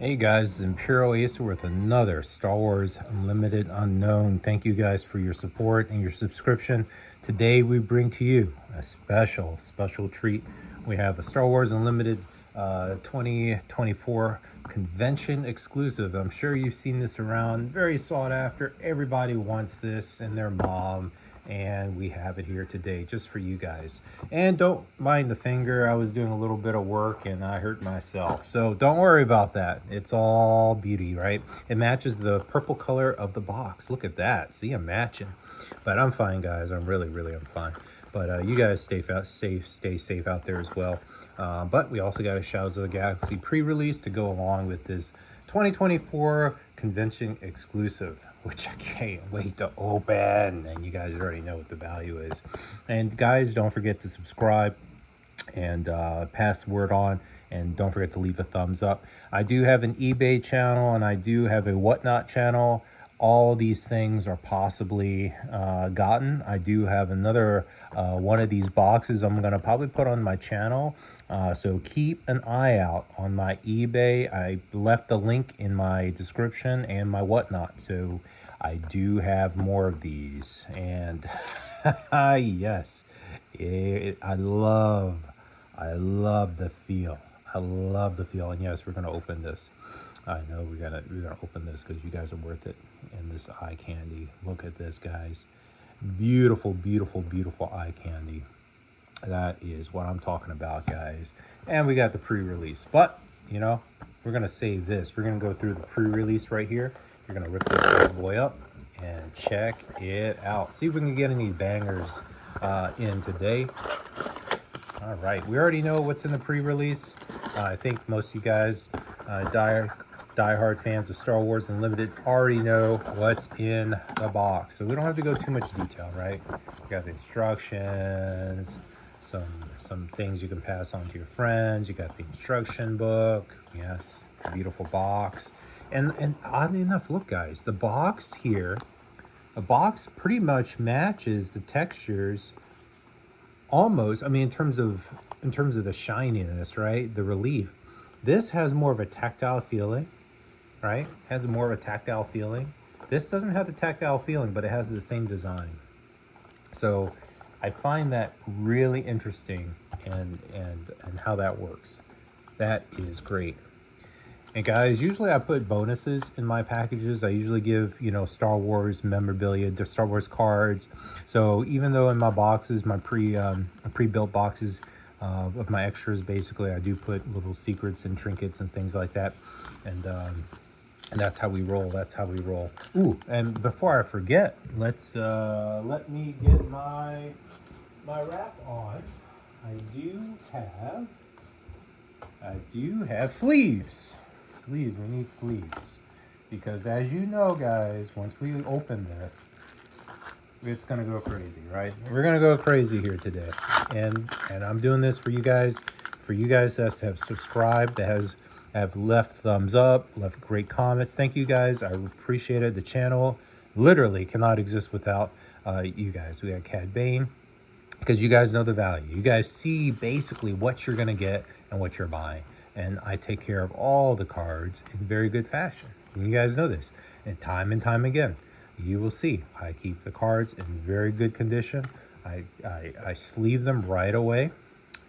Hey guys, Imperial Acer with another Star Wars Unlimited Unknown. Thank you guys for your support and your subscription. Today we bring to you a special treat. We have a Star Wars Unlimited 2024 convention exclusive. I'm sure you've seen this around, very sought after. Everybody wants this and their mom, and we have it here today just for you guys. And don't mind the finger, I was doing a little bit of work and I hurt myself, so don't worry about that. It's all beauty, right? It matches the purple color of the box. Look at that. See, I'm matching. But I'm fine, guys. I'm I'm fine. But you guys stay safe out there as well. But we also got a Shadows of the Galaxy pre-release to go along with this 2024 convention exclusive, which I can't wait to open. And you guys already know what the value is. And guys, don't forget to subscribe and pass the word on. And don't forget to leave a thumbs up. I do have an eBay channel and I do have a Whatnot channel. All these things are possibly gotten. I do have another one of these boxes I'm gonna probably put on my channel. So keep an eye out on my eBay. I left a link in my description and my Whatnot. So I do have more of these. And yes, I love the feel. I love the feel. And yes, we're gonna open this. I know we're gonna open this because you guys are worth it. And this eye candy, look at this, guys. Beautiful eye candy. That is what I'm talking about, guys. And we got the pre-release, but you know, we're gonna save this. We're gonna go through the pre-release right here. We're gonna rip this bad boy up and check it out. See if we can get any bangers in today. All right, we already know what's in the pre-release. I think most of you guys, die-hard fans of Star Wars Unlimited, already know what's in the box. So we don't have to go too much detail, right? We got the instructions, some things you can pass on to your friends. You got the instruction book. Yes, beautiful box. And oddly enough, look guys, the box here, the box pretty much matches the textures almost. I mean, in terms of the shininess, right? The relief. This has more of a tactile feeling, right? Has more of a tactile feeling. This doesn't have the tactile feeling, but it has the same design. So I find that really interesting and how that works. That is great. And guys, usually I put bonuses in my packages. I usually give, you know, Star Wars memorabilia, the Star Wars cards. So even though in my boxes, my pre-built boxes of my extras, basically, I do put little secrets and trinkets and things like that. And that's how we roll. That's how we roll. Ooh, and before I forget, let me get my wrap on. I do have sleeves. We need sleeves, because as you know, guys, once we open this, it's gonna go crazy, right? We're gonna go crazy here today, and I'm doing this for you guys that have subscribed, that have left thumbs up, left great comments. Thank you guys. I appreciate it. The channel literally cannot exist without you guys. We got Cad Bane, because you guys know the value. You guys see basically what you're gonna get and what you're buying. And I take care of all the cards in very good fashion. And you guys know this. And time again, you will see I keep the cards in very good condition. I sleeve them right away.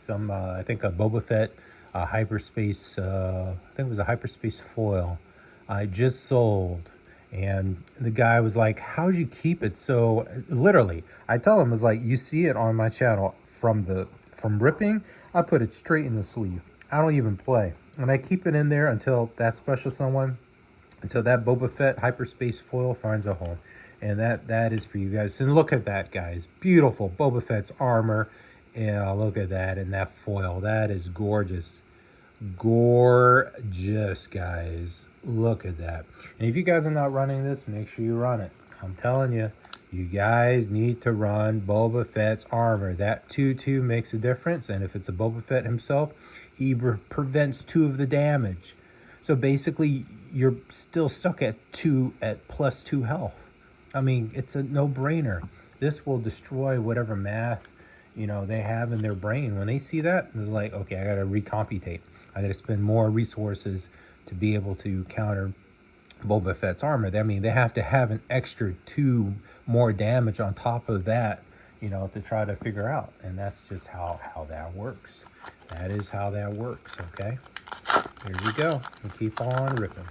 I think a Boba Fett hyperspace, I think it was a hyperspace foil I just sold. And the guy was like, how'd you keep it so, literally, I tell him, I was like, you see it on my channel from ripping, I put it straight in the sleeve. I don't even play. And I keep it in there until that special someone, until that Boba Fett hyperspace foil finds a home. And that is for you guys. And look at that, guys. Beautiful Boba Fett's armor. Yeah, look at that. And that foil. That is gorgeous. Gorgeous, guys. Look at that. And if you guys are not running this, make sure you run it. I'm telling you, you guys need to run Boba Fett's armor. That 2/2 makes a difference. And if it's a Boba Fett himself, he prevents 2 of the damage. So basically, you're still stuck at +2 health. I mean, it's a no-brainer. This will destroy whatever math, you know, they have in their brain. When they see that, it's like, okay, I got to recomputate. I got to spend more resources to be able to counter Boba Fett's armor. I mean, they have to have an extra 2 more damage on top of that, to try to figure out. And that's just how that works. That is how that works, okay? There you go. We keep on ripping.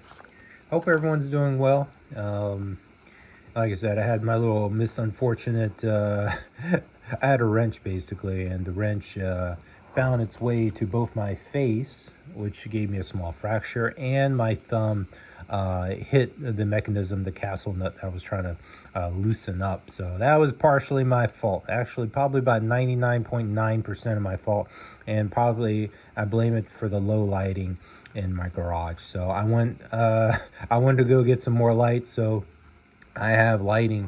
Hope everyone's doing well. Like I said, I had my little misunfortunate, I had a wrench basically, and the wrench found its way to both my face, which gave me a small fracture, and my thumb hit the mechanism, the castle nut that I was trying to loosen up. So that was partially my fault. Actually, probably about 99.9% of my fault, and probably I blame it for the low lighting in my garage. So I wanted to go get some more light, so I have lighting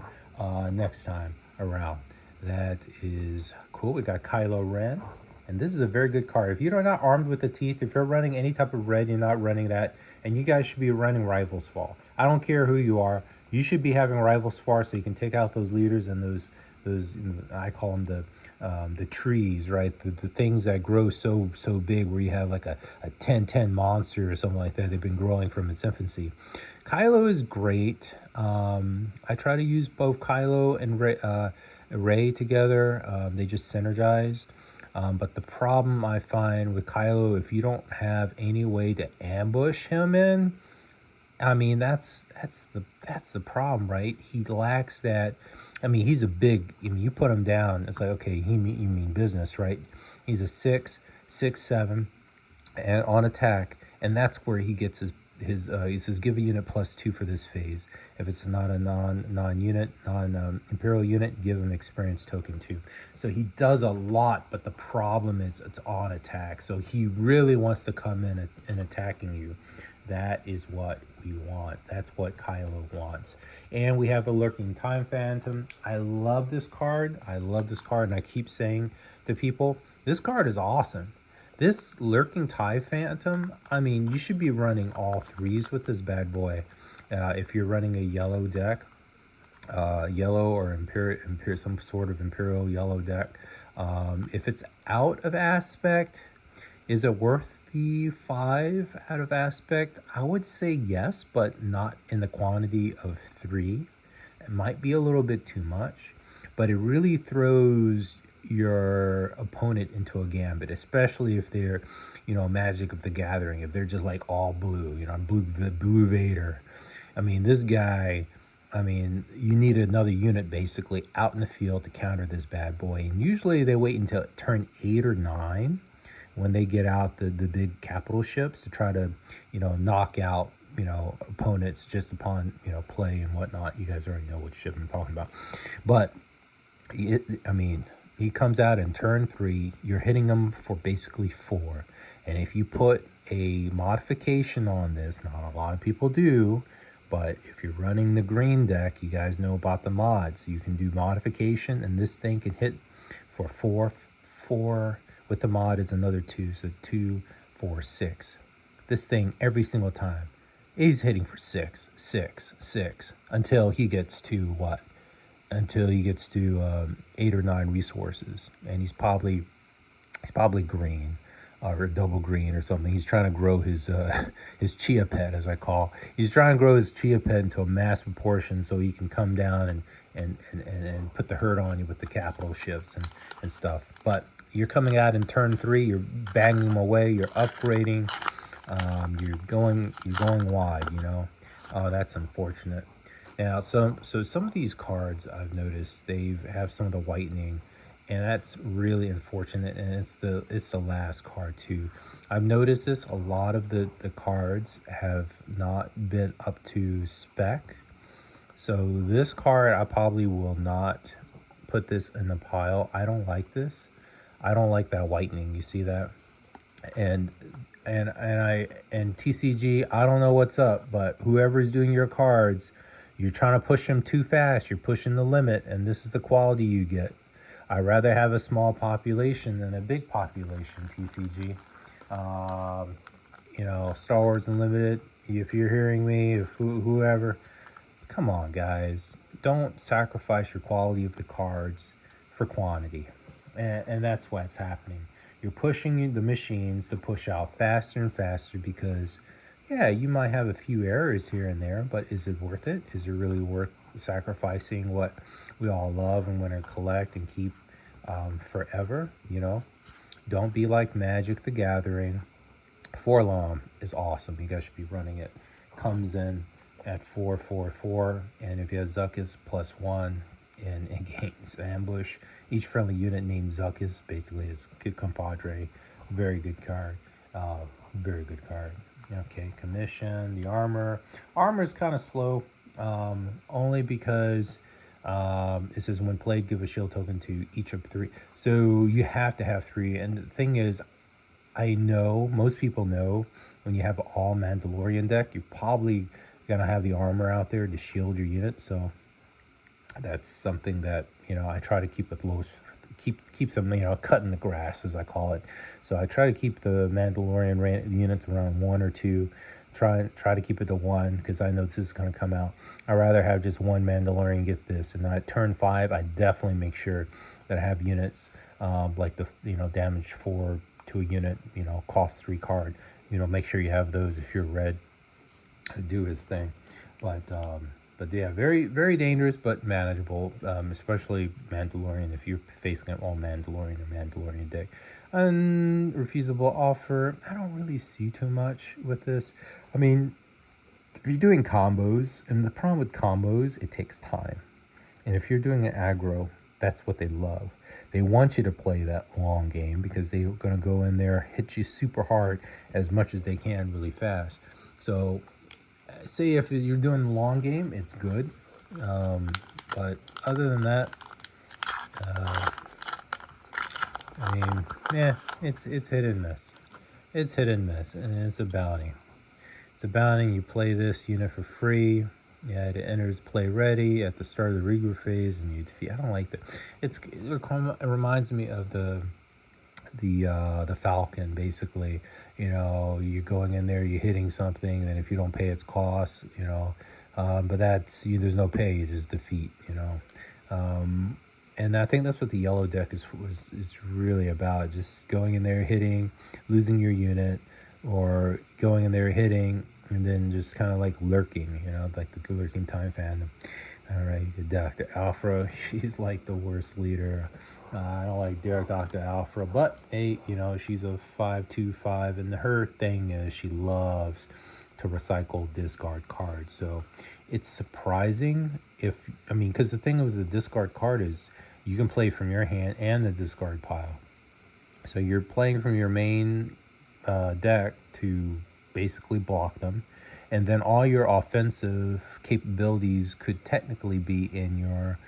next time around. That is cool. We got Kylo Ren. And this is a very good card. If you're not armed with the teeth, if you're running any type of red, you're not running that. And you guys should be running Rival's Fall. I don't care who you are. You should be having Rival's Fall so you can take out those leaders and those I call them the trees, right? The things that grow so big where you have like a 10-10 monster or something like that. They've been growing from its infancy. Kylo is great. I try to use both Kylo and Rey together. They just synergize. But the problem I find with Kylo, if you don't have any way to ambush him in, I mean, that's the problem, right? He lacks that. I mean, he's a big, you put him down, it's like, okay, you mean business, right? He's a 6'7", and on attack, and that's where he gets he says give a unit +2 for this phase. If it's not a non-unit, imperial unit, give him experience token 2. So he does a lot, but the problem is it's on attack. So he really wants to come in and attacking you. That is what we want. That's what Kylo wants. And we have a Lurking Time Phantom. I love this card. And I keep saying to people, this card is awesome. This Lurking TIE Phantom, I mean, you should be running all 3s with this bad boy. If you're running a yellow deck, yellow or some sort of Imperial yellow deck. If it's out of aspect, is it worth the 5 out of aspect? I would say yes, but not in the quantity of 3. It might be a little bit too much, but it really throws your opponent into a gambit, especially if they're, Magic of the Gathering, if they're just like all blue, blue Vader. I mean, this guy, you need another unit basically out in the field to counter this bad boy. And usually they wait until turn 8 or 9 when they get out the big capital ships to try to, knock out, opponents just upon, play and whatnot. You guys already know what ship I'm talking about. But, he comes out in turn 3, you're hitting him for basically 4. And if you put a modification on this, not a lot of people do, but if you're running the green deck, you guys know about the mods. You can do modification, and this thing can hit for 4. With the mod is another 2, so 2, 4, 6. This thing, every single time, he's hitting for 6, 6, 6, until he gets to what? Until he gets to 8 or 9 resources, and he's probably green or double green or something. He's trying to grow his chia pet, as I call. He's trying to grow his chia pet into a mass proportion so he can come down and put the hurt on you with the capital shifts and stuff. But you're coming out in turn 3. You're banging them away. You're upgrading. You're going wide. Oh, that's unfortunate. Now, so some of these cards I've noticed they have some of the whitening, and that's really unfortunate. And it's the last card too. I've noticed this. A lot of the cards have not been up to spec. So this card, I probably will not put this in the pile. I don't like this. I don't like that whitening. You see that? And TCG, I don't know what's up, but whoever's doing your cards, you're trying to push them too fast. You're pushing the limit, and this is the quality you get. I'd rather have a small population than a big population, TCG. Star Wars Unlimited, if you're hearing me, whoever, come on, guys. Don't sacrifice your quality of the cards for quantity. And that's what's happening. You're pushing the machines to push out faster and faster because, Yeah, you might have a few errors here and there, but is it worth it? Is it really worth sacrificing what we all love and want to collect and keep forever? You know, don't be like Magic the Gathering. Forlom is awesome. You guys should be running it. Comes in at 4/4/4, and if you have Zuckuss +1 and it gains ambush, each friendly unit named Zuckuss basically is good compadre. Very good card. Very good card. Okay, commission, the armor. Armor is kind of slow, only because it says when played, give a shield token to each of 3. So you have to have 3. And the thing is, I know most people know when you have an all Mandalorian deck, you're probably gonna have the armor out there to shield your unit. So that's something that, you know, I try to keep it low, keep some, you know, cutting the grass, as I call it. So I try to keep the Mandalorian units around 1 or 2. Try to keep it to 1, because I know this is going to come out. I'd rather have just one Mandalorian get this, and at turn 5 I definitely make sure that I have units like the, you know, damage 4 to a unit, you know, cost 3 card. You know, make sure you have those if you're red to do his thing. But yeah, very, very dangerous, but manageable, especially Mandalorian if you're facing an all Mandalorian or Mandalorian deck. Unrefusable offer. I don't really see too much with this. I mean, if you're doing combos, and the problem with combos, it takes time. And if you're doing an aggro, that's what they love. They want you to play that long game because they're going to go in there, hit you super hard as much as they can really fast. So say if you're doing the long game, it's good. But other than that, I mean, yeah, it's hit and miss. It's hit and miss, and it's a bounty. It's a bounty. You play this unit for free. Yeah, it enters play ready at the start of the regroup phase, and you defeat. I don't like that. It reminds me of the Falcon, basically. You know, you're going in there, you're hitting something, and if you don't pay its costs, you know, but that's there's no pay, you just defeat. You know, and I think that's what the yellow deck is really about. Just going in there, hitting, losing your unit, or going in there, hitting, and then just kind of like lurking, you know, like the lurking time fandom. All right, Dr. Alpha, she's like the worst leader. I don't like Dr. Alpha, but hey, you know, she's a 5/2/5, and her thing is she loves to recycle discard cards. So it's surprising if, I mean, because the thing with the discard card is you can play from your hand and the discard pile. So you're playing from your main deck to basically block them, and then all your offensive capabilities could technically be in your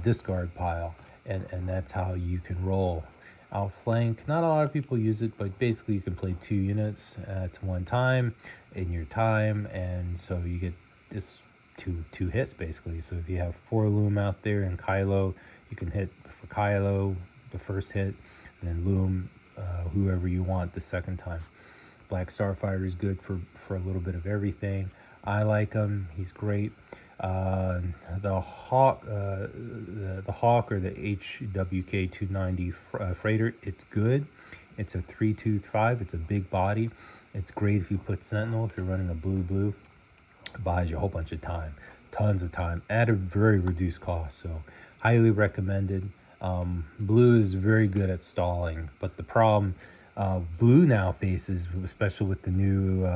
discard pile, and that's how you can roll. Outflank, not a lot of people use it, but basically you can play 2 units at one time in your time, and so you get this two hits basically. So if you have 4 Loom out there and Kylo, you can hit for Kylo the first hit, then Loom whoever you want the second time. Black Starfighter is good for a little bit of everything. I like him. He's great. The Hawk, the Hawk or the HWK 290 freighter, it's good. It's a 3/2/5. It's a big body. It's great if you put Sentinel. If you're running a blue, it buys you a whole bunch of time, tons of time at a very reduced cost. So highly recommended. Blue is very good at stalling, but the problem blue now faces, especially with the new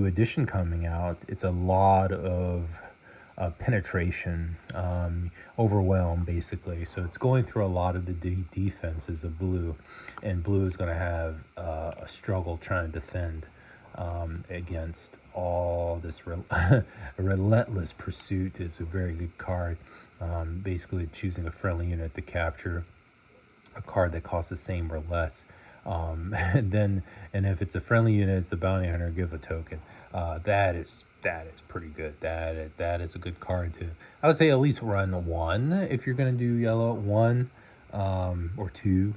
edition coming out, it's a lot of penetration, overwhelm basically. So it's going through a lot of the defenses of blue, and blue is going to have a struggle trying to defend against all this relentless pursuit. Is a very good card. Basically choosing a friendly unit to capture a card that costs the same or less. And if it's a friendly unit, it's a bounty hunter, give a token. That is pretty good. That is a good card too. I would say at least run 1 if you're gonna do yellow, 1 or 2,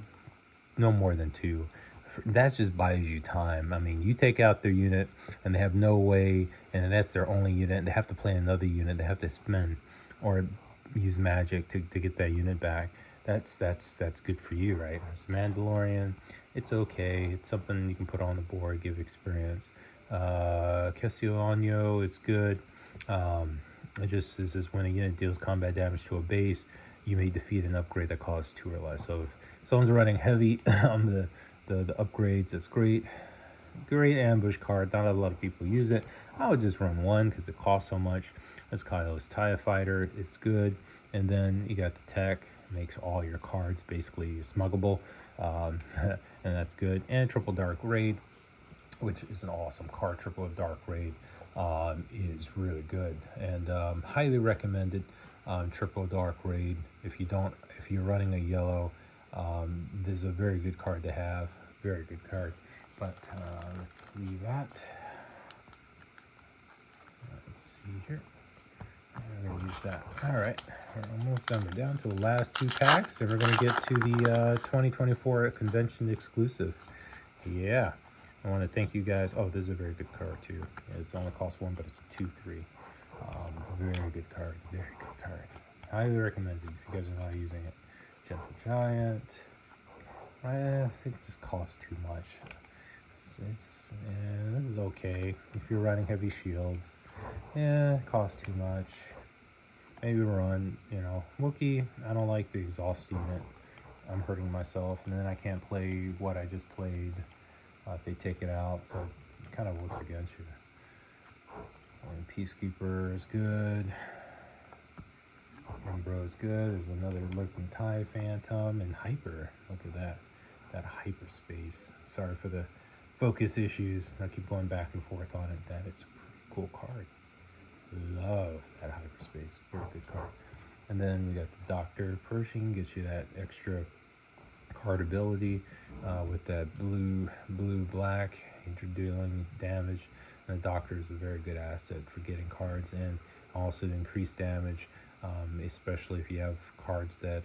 no more than 2. That just buys you time. I mean, you take out their unit and they have no way, and that's their only unit, and they have to play another unit. They have to spend or use magic to get that unit back. That's good for you, right? It's Mandalorian. It's okay. It's something you can put on the board, give experience. Castellano is good. It just is just when a unit deals combat damage to a base, you may defeat an upgrade that costs 2 or less. So if someone's running heavy on the upgrades, that's great. Great ambush card. Not a lot of people use it. I would just run one because it costs so much. That's Kylo's TIE Fighter. It's good. And then you got the tech. Makes all your cards basically smuggable. And that's good. And Triple Dark Raid, which is an awesome card. Triple Dark Raid is really good and highly recommended. Triple Dark Raid. If you're running a yellow, this is a very good card to have. Very good card. But let's leave that. Let's see here. I'm going to use that. All right, we're almost done. We're down to the last 2 packs, and we're going to get to the 2024 convention exclusive. Yeah, I want to thank you guys. Oh, this is a very good card too. It's only cost 1, but it's a 2/3. Very good card. Very good card. Highly recommended if you guys are not using it. Gentle Giant. I think it just costs too much. This is okay if you're running heavy shields. Yeah, it costs too much. Maybe run, Wookiee. I don't like the exhaust unit. I'm hurting myself, and then I can't play what I just played if they take it out, so it kind of works against you. And Peacekeeper is good. Umbro is good. There's another lurking TIE Phantom and Hyper. Look at that hyperspace. Sorry for the focus issues. I keep going back and forth on it. That is a pretty cool card. Love that hyperspace. Very good card. And then we got the Dr. Pershing, gets you that extra card ability with that blue-black, dealing damage. And the Doctor is a very good asset for getting cards and also increased damage, especially if you have cards that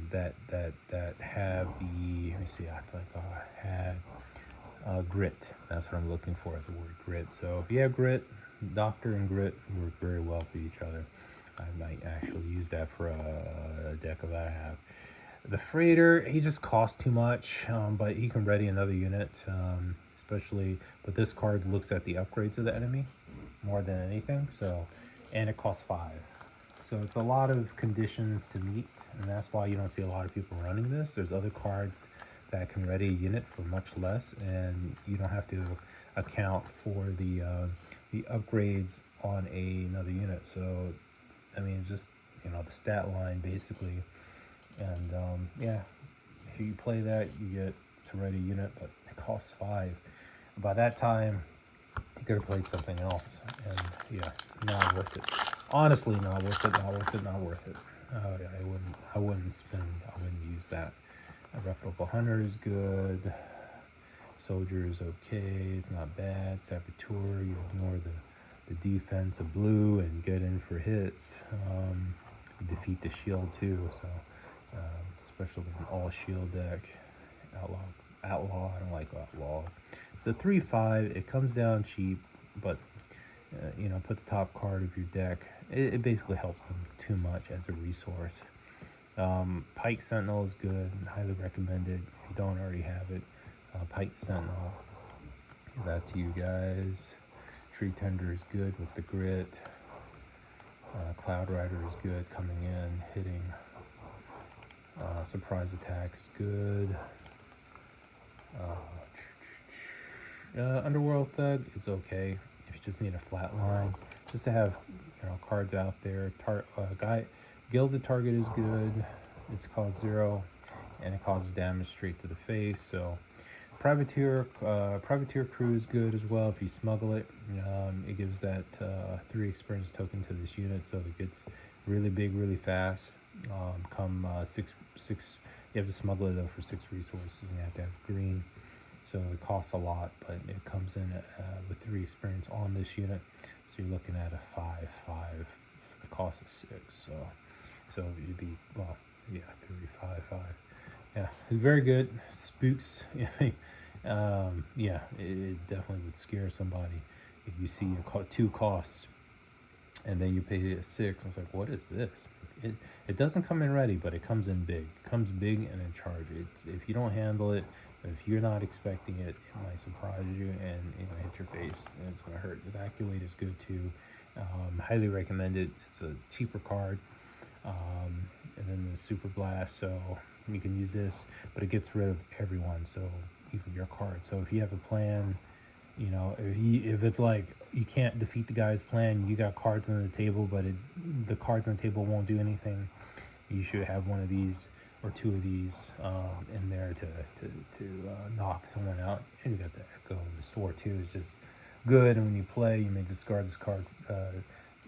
that have the, let me see, I think I had grit. That's what I'm looking for, the word grit. So if you have grit, Doctor and grit work very well with each other. I might actually use that for a deck that I have. The Freighter, he just costs too much, but he can ready another unit, especially, but this card looks at the upgrades of the enemy more than anything, so, and it costs 5. So it's a lot of conditions to meet, and that's why you don't see a lot of people running this. There's other cards that can ready a unit for much less, and you don't have to account for the upgrades on another unit. So, I mean, it's just, the stat line basically. And yeah, if you play that, you get to ready a unit, but it costs 5. By that time, you could have played something else, and yeah, not worth it. Honestly, not worth it. Not worth it. Not worth it. Oh yeah, I wouldn't use that. A Reputable Hunter is good. Soldier is okay. It's not bad. Saboteur, you ignore the defense of blue and get in for hits. Defeat the shield too. So, especially with an all shield deck. Outlaw. I don't like outlaw. It's a 3/5. It comes down cheap, but put the top card of your deck. It basically helps them too much as a resource. Pike Sentinel is good, highly recommended if you don't already have it. Pike Sentinel, give that to you guys. Tree Tender is good with the grit. Cloud Rider is good coming in, hitting. Surprise Attack is good. Underworld Thug is okay if you just need a flat line, just to have cards out there. Gilded Target is good. It's cost 0 and it causes damage straight to the face. So Privateer Crew is good as well if you smuggle it. It gives that 3 experience token to this unit, so it gets really big really fast. Six, you have to smuggle it though for 6 resources, and you have to have green, so it costs a lot, but it comes in with 3 experience on this unit, so you're looking at a 5/5 for the cost of 6. So it'd be, well, yeah, 3/5/5. Yeah, it's very good. Spooks. Yeah, it definitely would scare somebody if you see 2 costs and then you pay a 6. I was like, what is this? it doesn't come in ready, but it comes in big. It comes big and in charge. If you don't handle it, if you're not expecting it, it might surprise you and hit your face and it's gonna hurt. Evacuate is good too. Highly recommend it. It's a cheaper card. And then the Super Blast, so you can use this, but it gets rid of everyone, so even your card. So if you have a plan, if it's like you can't defeat the guy's plan, you got cards on the table, but the cards on the table won't do anything, you should have one of these or two of these in there to knock someone out. And you got the Echo. The Store too is just good, and when you play, you may discard this card.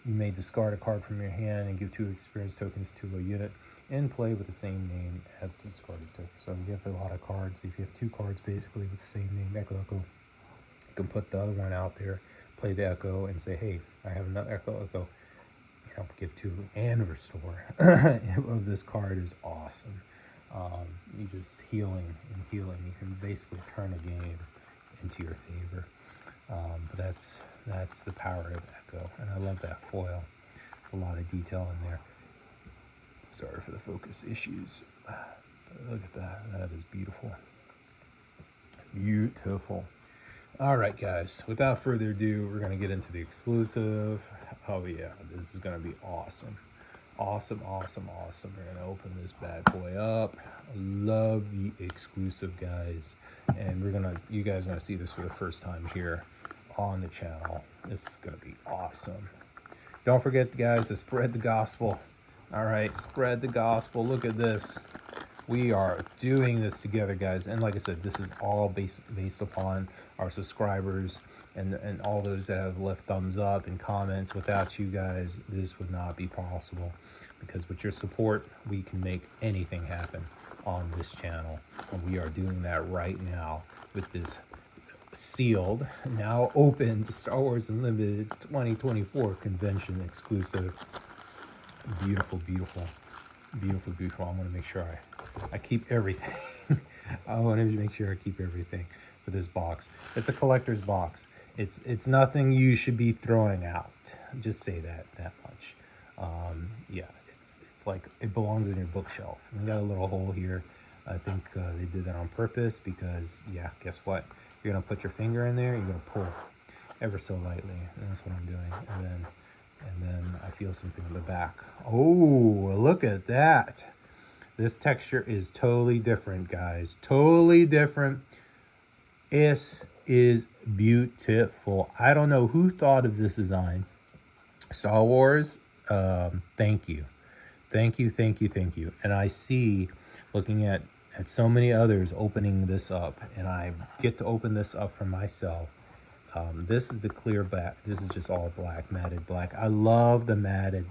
You may discard a card from your hand and give 2 experience tokens to a unit and play with the same name as the discarded token. So you have a lot of cards. If you have 2 cards basically with the same name, Echo, you can put the other one out there, play the Echo, and say, hey, I have another Echo. Give 2 and restore of this card is awesome. You just healing. You can basically turn a game into your favor. But that's the power of Echo, and I love that foil. There's a lot of detail in there. Sorry for the focus issues, but look at that. That is beautiful. Beautiful. All right, guys, without further ado, we're going to get into the exclusive. Oh yeah, this is going to be awesome. Awesome. We're going to open this bad boy up. Love the exclusive, guys, and you guys are going to see this for the first time here on the channel. This is going to be awesome. Don't forget, guys, to spread the gospel. All right, spread the gospel. Look at this. We are doing this together, guys, and like I said, this is all based upon our subscribers and all those that have left thumbs up and comments. Without you guys, this would not be possible, because with your support, we can make anything happen on this channel, and we are doing that right now with this sealed, now open to Star Wars Unlimited 2024 convention exclusive. Beautiful. I want to make sure I keep everything. I want to make sure I keep everything for this box. It's a collector's box. It's nothing you should be throwing out. Just say that much. Yeah, it's like it belongs in your bookshelf. We got a little hole here. I think they did that on purpose because, yeah, guess what? You're gonna put your finger in there. You're gonna pull ever so lightly, and that's what I'm doing. And then I feel something in the back. Oh, look at that. This texture is totally different, guys. Totally different. This is beautiful. I don't know who thought of this design. Star Wars, thank you. Thank you. And I see, looking at so many others opening this up, and I get to open this up for myself. This is the clear black. This is just all black, matted black. I love the matted,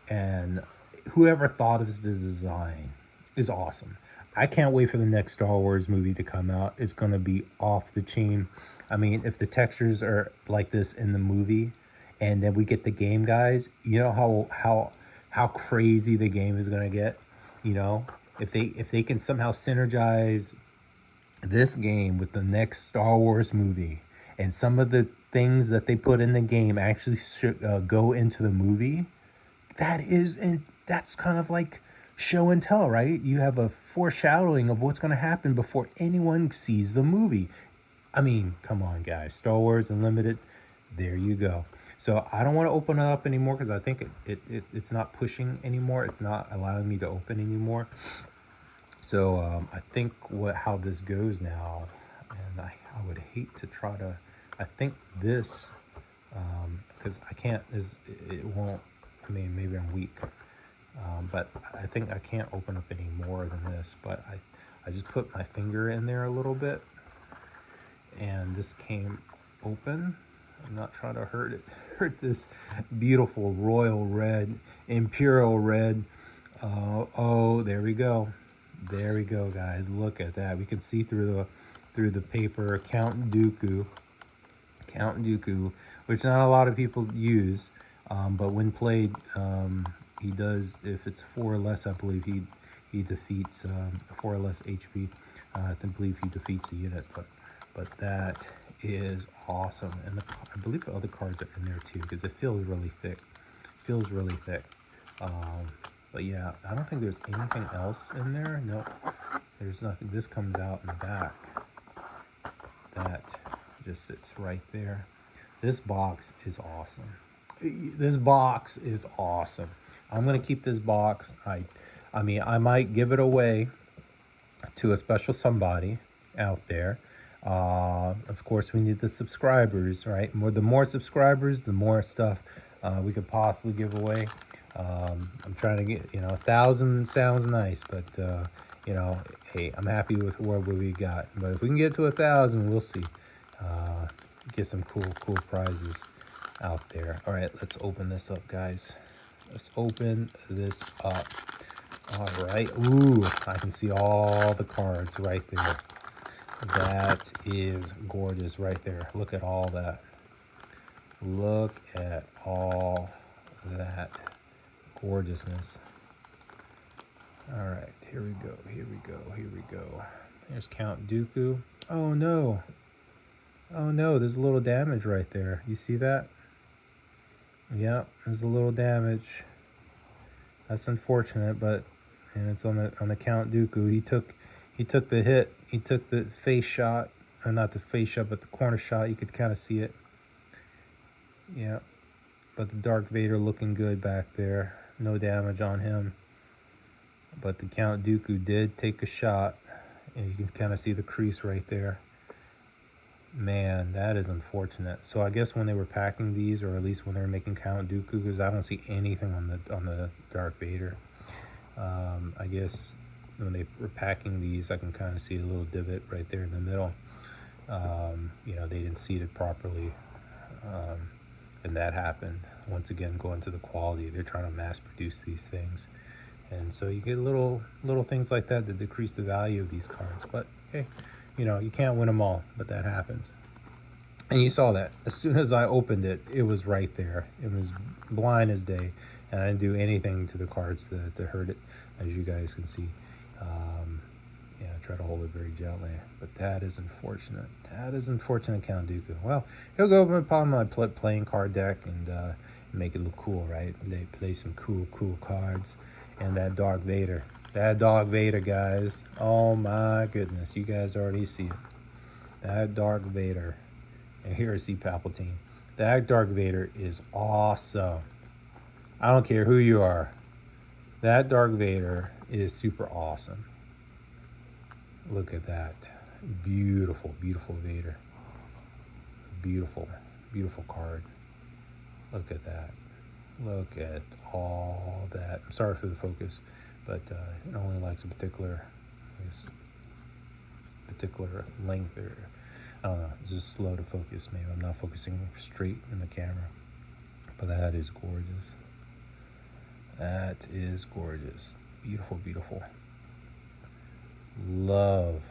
and whoever thought of this design is awesome. I can't wait for the next Star Wars movie to come out. It's going to be off the chain. I mean, if the textures are like this in the movie, and then we get the game, guys, you know how crazy the game is going to get. If they can somehow synergize this game with the next Star Wars movie, and some of the things that they put in the game actually go into the movie, that's kind of like show and tell, right? You have a foreshadowing of what's going to happen before anyone sees the movie. I mean, come on, guys. Star Wars Unlimited, there you go. So I don't want to open it up anymore because I think it's not pushing anymore. It's not allowing me to open anymore. So I think how this goes now, and I would hate to try to. I think this, because I can't. It won't. I mean, maybe I'm weak, but I think I can't open up any more than this. But I just put my finger in there a little bit, and this came open. I'm not trying to hurt this beautiful royal red, imperial red. Oh, there we go. There we go, guys. Look at that. We can see through the paper. Count Dooku, which not a lot of people use, but when played, he does. If it's 4 or less, I believe he defeats 4 or less HP. I believe he defeats the unit, but that is awesome. And I believe the other cards are in there too, because it feels really thick. But yeah, I don't think there's anything else in there. Nope, there's nothing. This comes out in the back. That just sits right there. This box is awesome. This box is awesome. I'm gonna keep this box. I mean, I might give it away to a special somebody out there. Of course, we need the subscribers, right? The more subscribers, the more stuff we could possibly give away. I'm trying to get, 1,000 sounds nice, but hey, I'm happy with what we got. But if we can get to 1,000, we'll see. Get some cool prizes out there. All right, let's open this up, guys. Let's open this up. All right. Ooh, I can see all the cards right there. That is gorgeous right there. Look at all that. Look at all that gorgeousness. All right, here we go. Here we go. Here we go. There's Count Dooku. Oh no. Oh no, there's a little damage right there. You see that? Yeah, there's a little damage. That's unfortunate, but and it's on the Count Dooku. He took the hit. He took the face shot, or not the face shot, but the corner shot. You could kind of see it. Yeah, but the Darth Vader looking good back there. No damage on him. But the Count Dooku did take a shot, and you can kind of see the crease right there. Man, that is unfortunate. So I guess when they were packing these, or at least when they were making Count Dooku, because I don't see anything on the Darth Vader. I guess when they were packing these, I can kind of see a little divot right there in the middle. They didn't seat it properly, and that happened. Once again, going to the quality, they're trying to mass produce these things, and so you get little things like that decrease the value of these cards. But hey, you can't win them all, but that happens. And you saw that as soon as I opened it, it was right there. It was blind as day, and I didn't do anything to the cards to hurt it, as you guys can see. Try to hold it very gently, but that is unfortunate. That is unfortunate, Count Dooku. Well, he'll go upon my playing card deck and make it look cool, right? They play some cool cards, and that Darth Vader. That Darth Vader, guys. Oh my goodness, you guys already see it. That Darth Vader. And here is Palpatine. That Darth Vader is awesome. I don't care who you are. That Darth Vader is super awesome. Look at that. Beautiful Vader. Beautiful card. Look at that. Look at all that. I'm sorry for the focus, but it only likes a particular length, or I don't know, it's just slow to focus. Maybe I'm not focusing straight in the camera, but that is gorgeous. That is gorgeous. Beautiful. Love.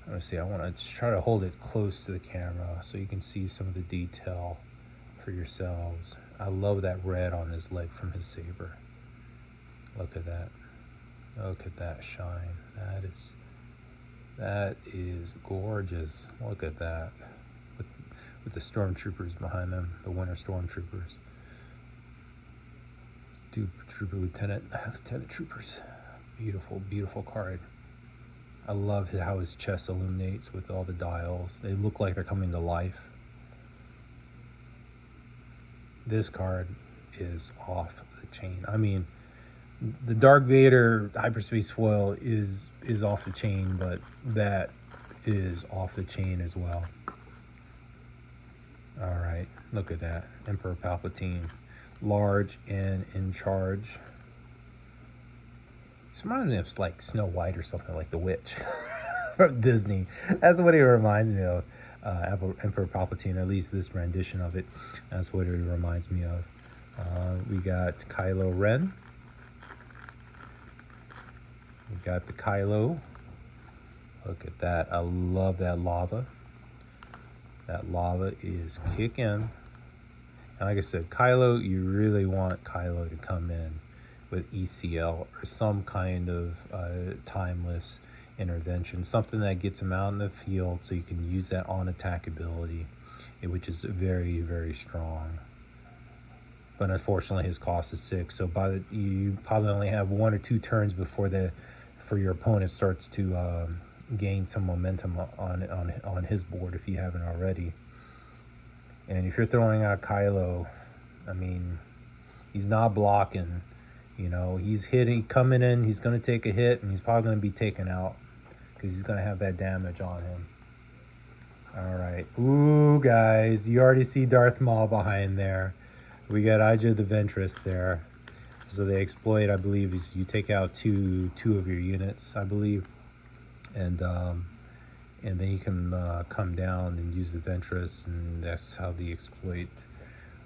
Let me see, I want to just try to hold it close to the camera so you can see some of the detail for yourselves. I love that red on his leg from his saber. Look at that. Look at that shine. That is gorgeous. Look at that. With the stormtroopers behind them, the winter stormtroopers. Trooper lieutenant troopers. Beautiful card. I love how his chest illuminates with all the dials. They look like they're coming to life. This card is off the chain. I mean, the Darth Vader hyperspace foil is off the chain, but that is off the chain as well. All right, look at that. Emperor Palpatine, large and in charge. It's reminding me of like Snow White or something, like the witch from Disney. That's what it reminds me of. Emperor Palpatine, at least this rendition of it. That's what it reminds me of. We got Kylo Ren. We got the Kylo. Look at that. I love that lava. That lava is kicking. And like I said, Kylo, you really want Kylo to come in with ECL or some kind of timeless intervention, something that gets him out in the field so you can use that on attack ability, which is very strong. but unfortunately his cost is 6. So you probably only have 1 or 2 turns before your opponent starts to gain some momentum on his board if you haven't already. And if you're throwing out Kylo, I mean, he's not blocking. You know, he's coming in. He's going to take a hit, and he's probably going to be taken out because he's going to have that damage on him. All right. Ooh, guys, you already see Darth Maul behind there. We got Ija the Ventress there. So the exploit, I believe, is you take out two of your units, I believe, and then you can come down and use the Ventress, and that's how the exploit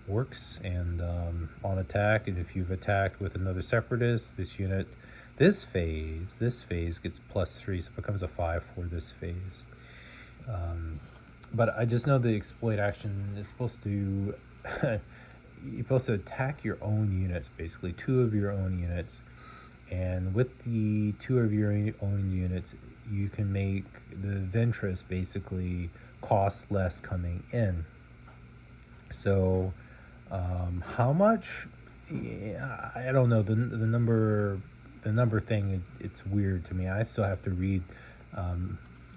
works. And on attack, and if you've attacked with another Separatist, this phase gets +3, so it becomes a 5 for this phase. But I just know the exploit action is supposed to you're supposed to attack your own units, basically 2 of your own units, and with the 2 of your own units you can make the Ventress basically cost less coming in. So how much? Yeah, I don't know, the number thing, it's weird to me. I still have to read.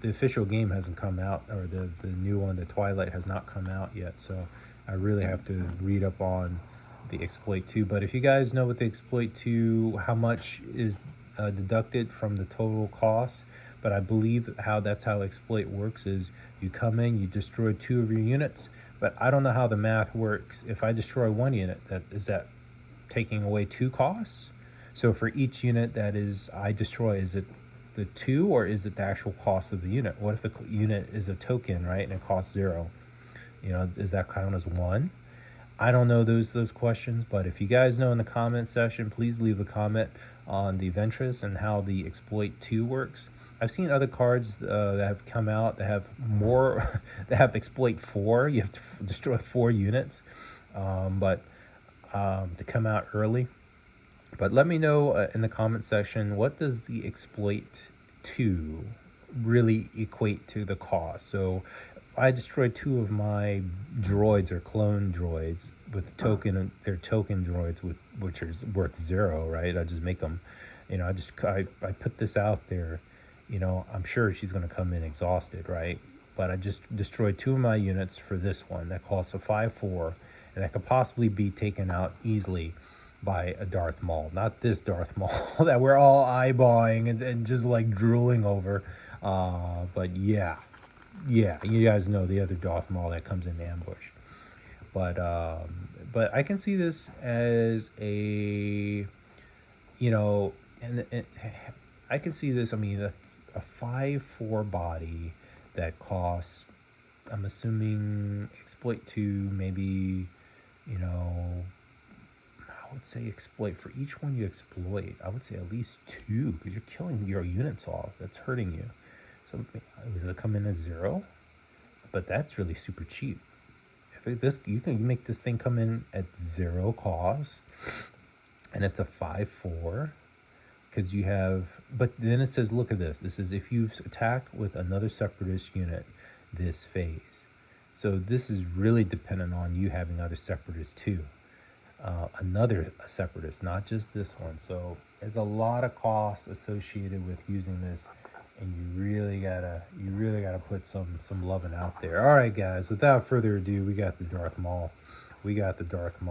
The official game hasn't come out, or the new one, the Twilight, has not come out yet, so I really have to read up on the exploit 2. But if you guys know what the exploit 2, how much is deducted from the total cost, but I believe that's how exploit works, is you come in, you destroy 2 of your units, but I don't know how the math works. If I destroy 1 unit, is that taking away 2 costs? So for each unit that I destroy, is it the 2, or is it the actual cost of the unit? What if the unit is a token, right, and it costs 0? You know, does that count as 1? I don't know those questions, but if you guys know in the comment section, please leave a comment on the Ventress and how the exploit 2 works. I've seen other cards that have come out that have more that have exploit 4. You have to destroy 4 units, but to come out early. But let me know in the comment section, what does the exploit 2 really equate to the cost? So if I destroy 2 of my droids or clone droids with token, they're token droids which are worth 0, right? I just make them, you know, I put this out there, you know, I'm sure she's going to come in exhausted, right? But I just destroyed 2 of my units for this one that costs a 5/4, and that could possibly be taken out easily by a Darth Maul. Not this Darth Maul that we're all eyeballing and just like drooling over. But yeah, you guys know the other Darth Maul that comes in ambush. But I can see this as a, you know, and I can see this, I mean, a 5/4 body that costs, I'm assuming exploit 2, maybe, you know, I would say exploit, for each one you exploit, I would say at least 2, because you're killing your units off. That's hurting you. So does it come in as 0? But that's really super cheap. You can make this thing come in at 0 cost, and it's a 5/4, because you have, but then it says, look at this. This is if you attack with another Separatist unit this phase. So this is really dependent on you having other Separatists too. Another Separatist, not just this one. So there's a lot of costs associated with using this, and you really gotta put some loving out there. All right, guys, without further ado, we got the Darth Maul. Beautiful Darth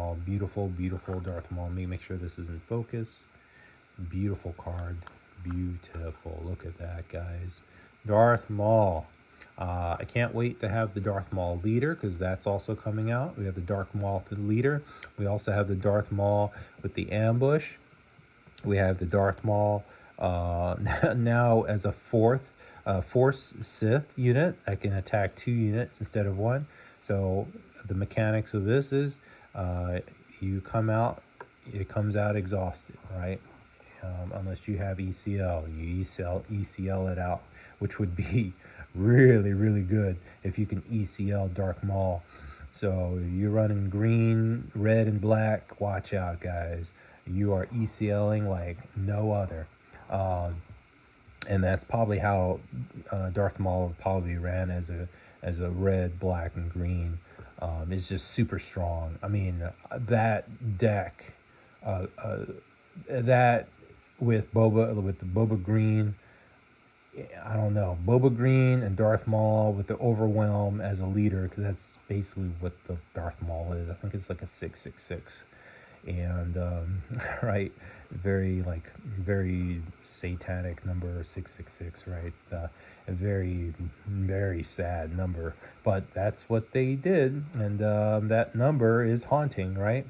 Maul. Let me make sure this is in focus. Beautiful card, beautiful. Look at that, guys. Darth Maul. I can't wait to have the Darth Maul leader, because that's also coming out. We have the Darth Maul to the leader. We also have the Darth Maul with the ambush. We have the Darth Maul now as a Force Sith unit. I can attack 2 units instead of 1. So the mechanics of this is you come out, it comes out exhausted, right? Unless you have ECL, you ECL it out, which would be really good if you can ECL Darth Maul. So you're running green, red, and black. Watch out, guys. You are ECLing like no other. And that's probably how Darth Maul probably ran, as a red, black, and green is just super strong. I mean, that deck, uh, uh, that with the Boba Green, I don't know, Boba Green and Darth Maul with the Overwhelm as a leader, because that's basically what the Darth Maul is. I think it's like a 666, and right, very satanic number 666, right? A very sad number, but that's what they did, and that number is haunting, right?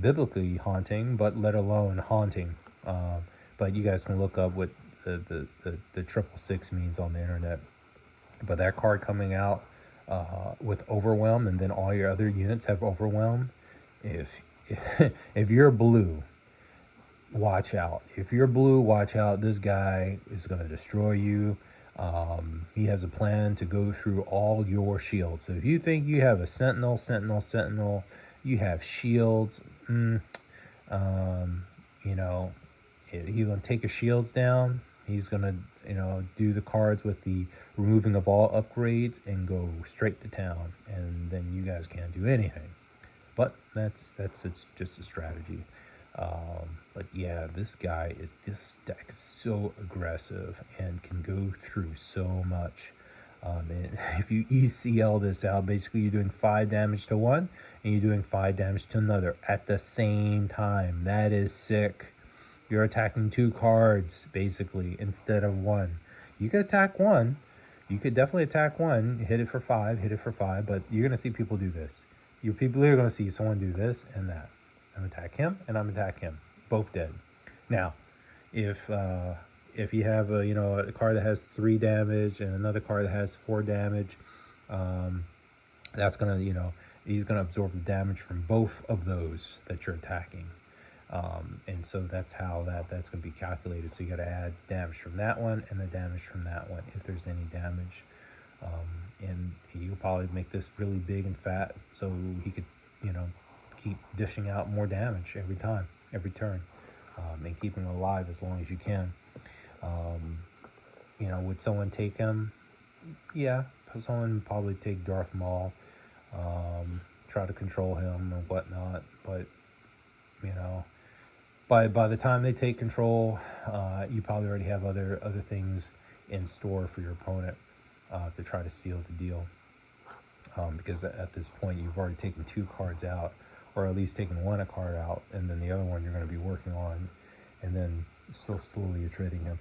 Biblically haunting, but let alone haunting. But you guys can look up what the 666 means on the internet. But that card coming out with Overwhelm, and then all your other units have Overwhelm. If if you're blue, watch out. If you're blue, watch out. This guy is going to destroy you. He has a plan to go through all your shields. So if you think you have a Sentinel, you have shields. You know, he's going to take your shields down. He's going to, do the cards with the removing of all upgrades and go straight to town. And then you guys can't do anything. But it's just a strategy. But yeah, this deck is so aggressive and can go through so much. And if you ECL this out, basically you're doing 5 damage to one and you're doing 5 damage to another at the same time. That is sick. You're attacking 2 cards basically instead of 1. You could attack 1. You could definitely attack 1, hit it for 5, but you're going to see people do this. People are going to see someone do this and that. I'm going to attack him and I'm going to attack him. Both dead. Now, if you have a card that has 3 damage and another card that has 4 damage, that's going to, he's going to absorb the damage from both of those that you're attacking. And so that's how that's going to be calculated. So you got to add damage from that one and the damage from that one if there's any damage. And you'll probably make this really big and fat so he could, keep dishing out more damage every turn, and keeping him alive as long as you can. Would someone take him? Yeah, someone would probably take Darth Maul, try to control him or whatnot. But, by the time they take control, you probably already have other things in store for your opponent to try to seal the deal. Because at this point, you've already taken 2 cards out, or at least taken 1 card out, and then the other one you're going to be working on, and then still slowly you're trading him.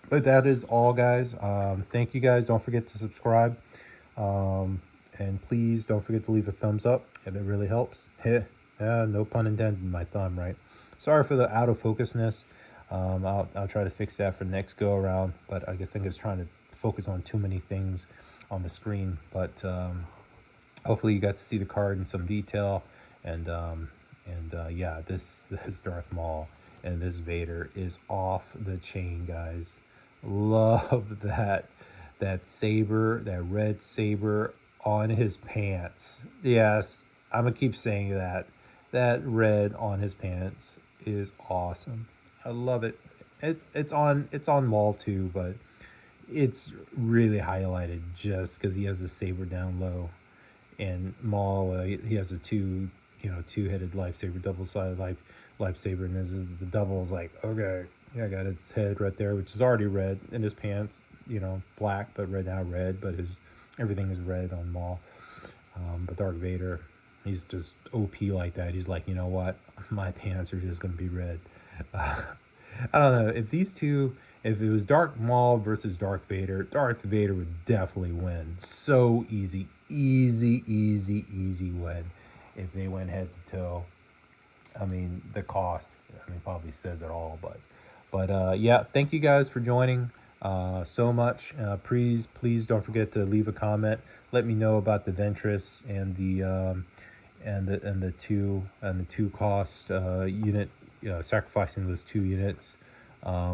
But that is all, guys. Thank you, guys. Don't forget to subscribe. And please don't forget to leave a thumbs up. It really helps. No pun intended, my thumb, right? Sorry for the out of focusness. I'll try to fix that for next go around, but I think it's trying to focus on too many things on the screen. But hopefully you got to see the card in some detail. And yeah, this Darth Maul and this Vader is off the chain, guys. Love that saber, that red saber on his pants. Yes, I'm gonna keep saying that. That red on his pants is awesome. I love it. It's on Maul too, but it's really highlighted just because he has a saber down low, and Maul he has a two-headed lightsaber, double-sided lightsaber, and this is the double is like, okay, yeah, I got its head right there, which is already red, in his pants, black but red, now red, but everything is red on Maul. But Darth Vader, he's just OP like that. He's like, you know what, my pants are just gonna be red. I don't know if if it was Darth Maul versus Darth Vader would definitely win. So easy win if they went head to toe. I mean, the cost, probably says it all. But yeah, thank you guys for joining so much. Please don't forget to leave a comment. Let me know about the Ventress and the two cost unit, sacrificing those 2 units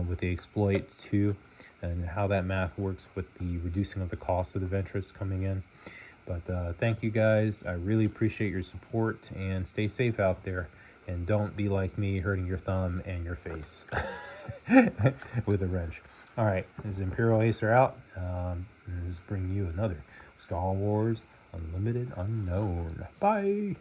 with the exploit too, and how that math works with the reducing of the cost of the Ventress coming in. But thank you guys. I really appreciate your support, and stay safe out there. And don't be like me, hurting your thumb and your face with a wrench. All right, this is Imperial Acer out. This is bringing you another Star Wars Unlimited unknown. Bye.